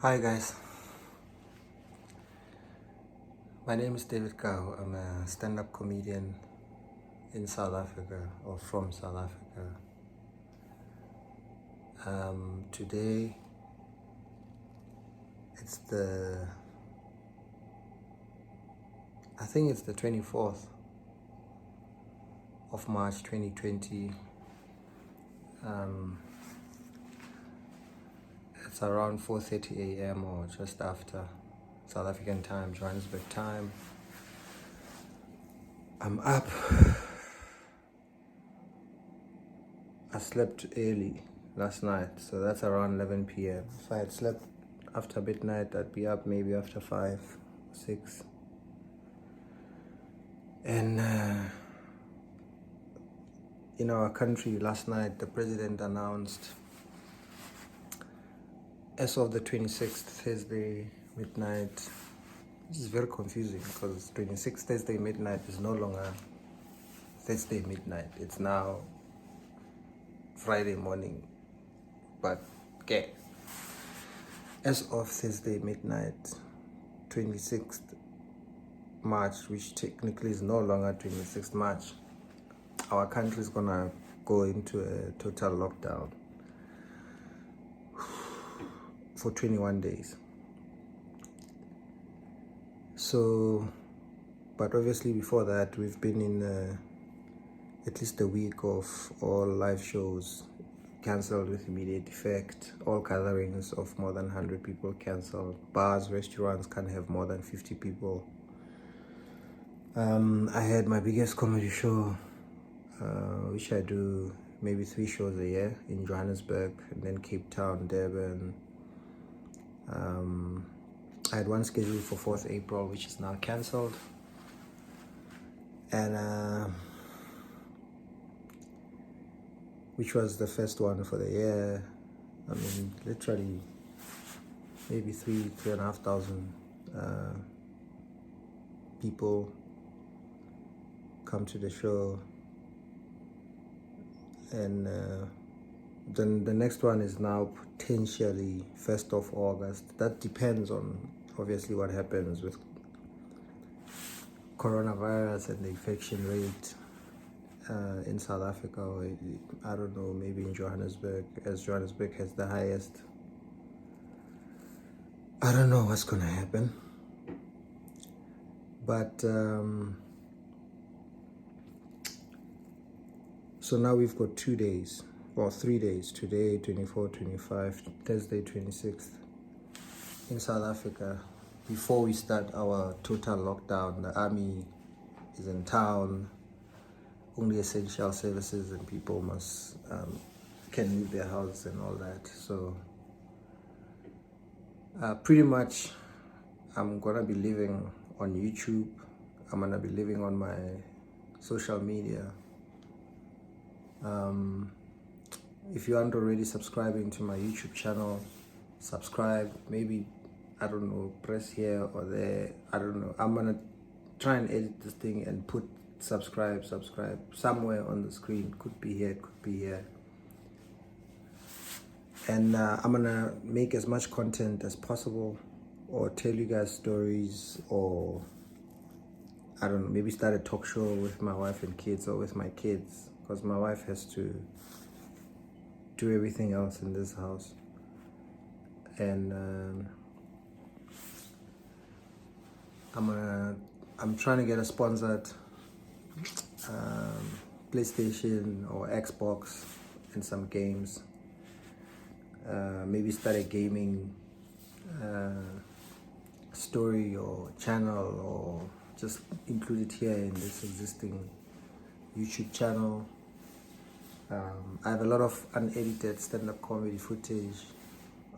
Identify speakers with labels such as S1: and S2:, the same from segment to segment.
S1: Hi guys, my name is David Kau. I'm a stand-up comedian in South Africa or from South Africa. Today it's I think it's the 24th of March 2020. It's around 4:30 a.m. or just after South African time, Johannesburg time. I'm up. I slept early last night, so that's around 11 p.m. If I had slept after midnight, I'd be up maybe after 5, 6. And in our country last night, the president announced as of the 26th, Thursday midnight. This is very confusing because 26th Thursday midnight is no longer Thursday midnight. It's now Friday morning. But okay, as of Thursday midnight, 26th March, which technically is no longer 26th March, our country is gonna go into a total lockdown for 21 days. So, but obviously before that, we've been in at least a week of all live shows cancelled with immediate effect, all gatherings of more than 100 people cancelled, bars, restaurants can't have more than 50 people. I had my biggest comedy show, which I do maybe 3 shows a year in Johannesburg, and then Cape Town, Durban. I had one scheduled for 4th April, which is now cancelled. And which was the first one for the year. I mean, literally maybe 3,500 people come to the show. And then the next one is now potentially 1st of August. That depends on obviously what happens with coronavirus and the infection rate in South Africa, or I don't know, maybe in Johannesburg, as Johannesburg has the highest. I don't know what's gonna happen, but so now we've got 2 days or 3 days, today 24, 25, Thursday 26th in South Africa before we start our total lockdown. The army is in town. Only essential services and people must can leave their house and all that. So pretty much I'm gonna be living on YouTube. I'm gonna be living on my social media. If you aren't already subscribing to my YouTube channel, subscribe. Maybe, I don't know, press here or there. I don't know. I'm gonna try and edit this thing and put subscribe somewhere on the screen. Could be here, could be here. And I'm gonna make as much content as possible, or tell you guys stories, or I don't know, maybe start a talk show with my wife and kids, or with my kids, because my wife has to do everything else in this house. And I'm trying to get a sponsored PlayStation or Xbox and some games. Maybe start a gaming story or channel, or just include it here in this existing YouTube channel. I have a lot of unedited stand-up comedy footage.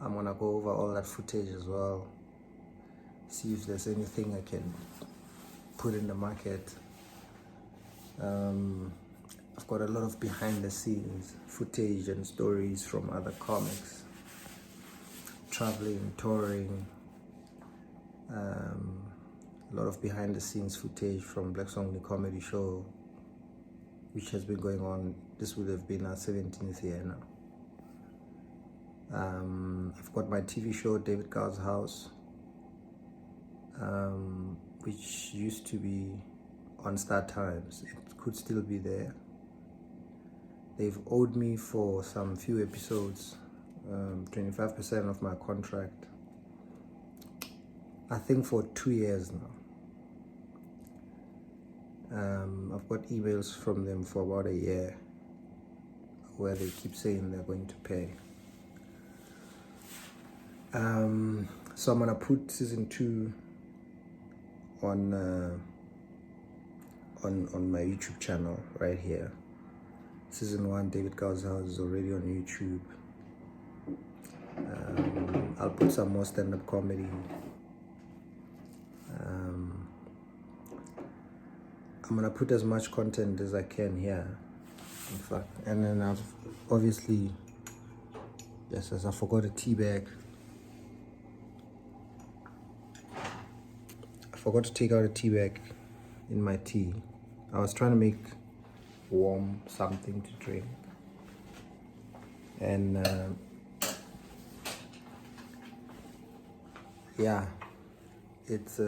S1: I'm gonna go over all that footage as well, see if there's anything I can put in the market. I've got a lot of behind the scenes footage and stories from other comics, traveling, touring, a lot of behind the scenes footage from Black Song Comedy Show, which has been going on. This would have been our 17th year now. I've got my TV show, David Kau's House, which used to be on Star Times. It could still be there. They've owed me for some few episodes, 25% of my contract, I think for 2 years now. I've got emails from them for about a year where they keep saying they're going to pay. So I'm gonna put season 2 on my YouTube channel right here. Season 1, David Kau's House, is already on YouTube. I'll put some more stand-up comedy. I'm gonna put as much content as I can here, in fact. And then I've obviously, yes, as I forgot a tea bag. I forgot to take out a tea bag in my tea. I was trying to make warm something to drink, and yeah, it's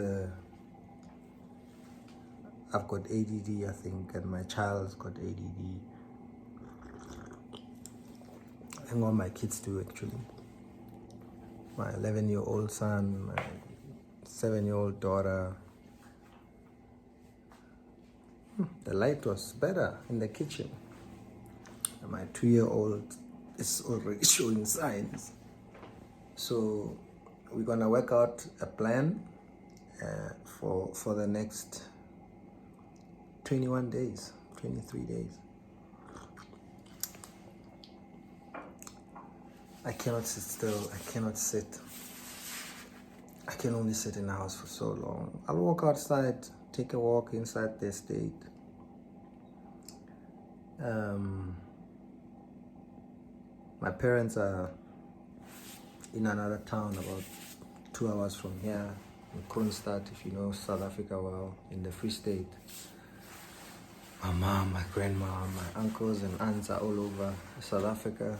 S1: I've got ADD, I think, and my child's got ADD. I think all my kids do, actually. My 11-year-old son, my 7-year-old daughter. The light was better in the kitchen. And my 2-year-old is already showing signs. So we're gonna work out a plan for the next 21 days, 23 days. I cannot sit still. I cannot sit. I can only sit in the house for so long. I'll walk outside, take a walk inside the estate. My parents are in another town about 2 hours from here, in Kroonstad, if you know South Africa well, in the Free State. My mom, my grandma, my uncles and aunts are all over South Africa.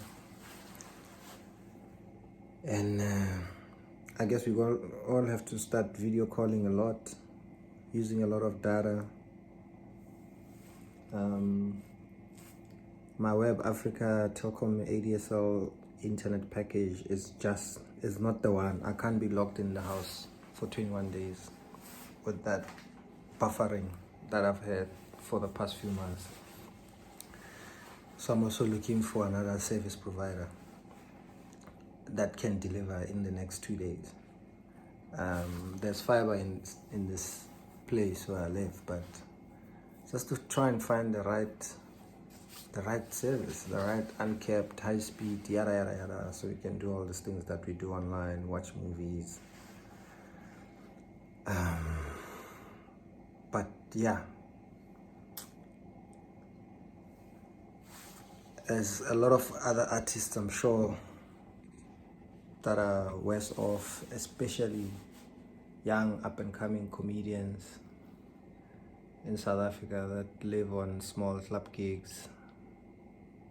S1: And I guess we all have to start video calling a lot, using a lot of data. My Web Africa Telkom ADSL internet package is not the one. I can't be locked in the house for 21 days with that buffering that I've had for the past few months. So I'm also looking for another service provider that can deliver in the next 2 days. There's fiber in this place where I live, but just to try and find the right service, the right uncapped, high speed, yada yada yada, so we can do all these things that we do online, watch movies. But yeah, there's a lot of other artists, I'm sure, that are worse off, especially young up-and-coming comedians in South Africa that live on small club gigs.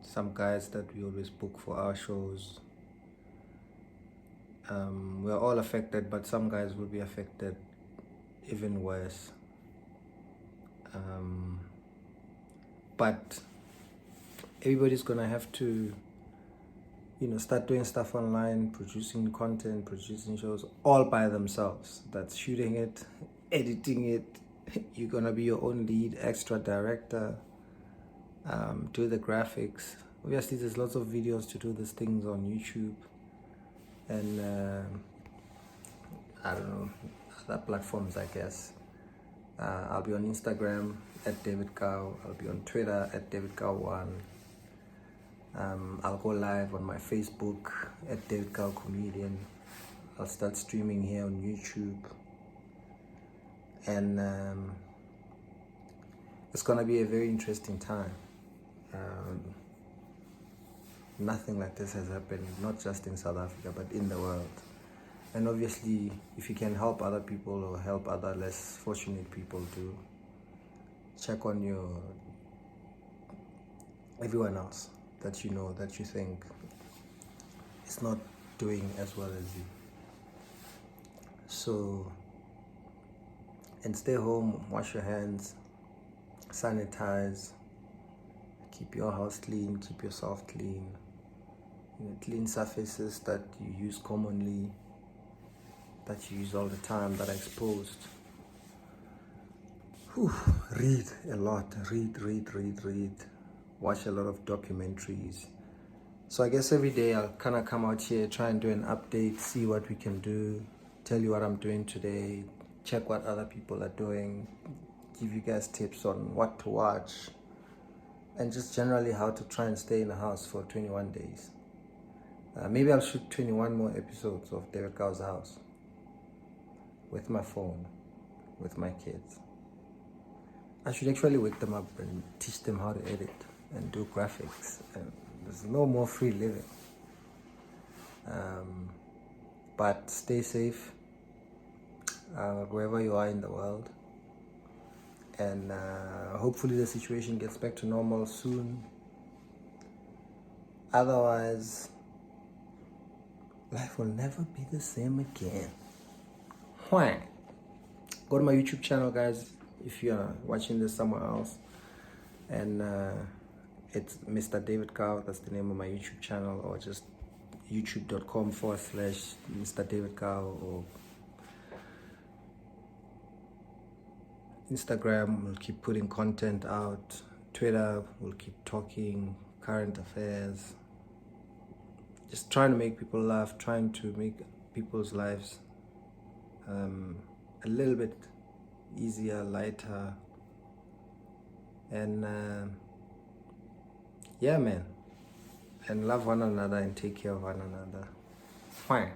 S1: Some guys that we always book for our shows. We're all affected, but some guys will be affected even worse. But everybody's gonna have to, start doing stuff online, producing content, producing shows all by themselves. That's shooting it, editing it. You're gonna be your own lead, extra director, do the graphics. Obviously, there's lots of videos to do these things on YouTube, and I don't know, other platforms, I guess. I'll be on Instagram at David Kau. I'll be on Twitter at David Kau1. I'll go live on my Facebook at David Kau Comedian. I'll start streaming here on YouTube. And it's gonna be a very interesting time. Nothing like this has happened, not just in South Africa, but in the world. And obviously, if you can help other people or help other less fortunate people to check on everyone else that you know, that you think is not doing as well as you. So, and stay home, wash your hands, sanitize, keep your house clean, keep yourself clean. Clean surfaces that you use commonly, that you use all the time, that are exposed. Read a lot, read. Watch a lot of documentaries. So I guess every day I'll kind of come out here, try and do an update, see what we can do, tell you what I'm doing today, check what other people are doing, give you guys tips on what to watch, and just generally how to try and stay in the house for 21 days. Maybe I'll shoot 21 more episodes of David Kau's house with my phone, with my kids. I should actually wake them up and teach them how to edit and do graphics. And there's no more free living. But stay safe wherever you are in the world. And hopefully the situation gets back to normal soon. Otherwise, life will never be the same again. Why? Go to my YouTube channel, guys, if you are watching this somewhere else. And it's Mr. David Kau, that's the name of my YouTube channel, or just youtube.com/Mr. David Kau, or Instagram, we'll keep putting content out. Twitter, we'll keep talking current affairs. Just trying to make people laugh, trying to make people's lives a little bit easier, lighter. And yeah, man. And love one another and take care of one another. Fine.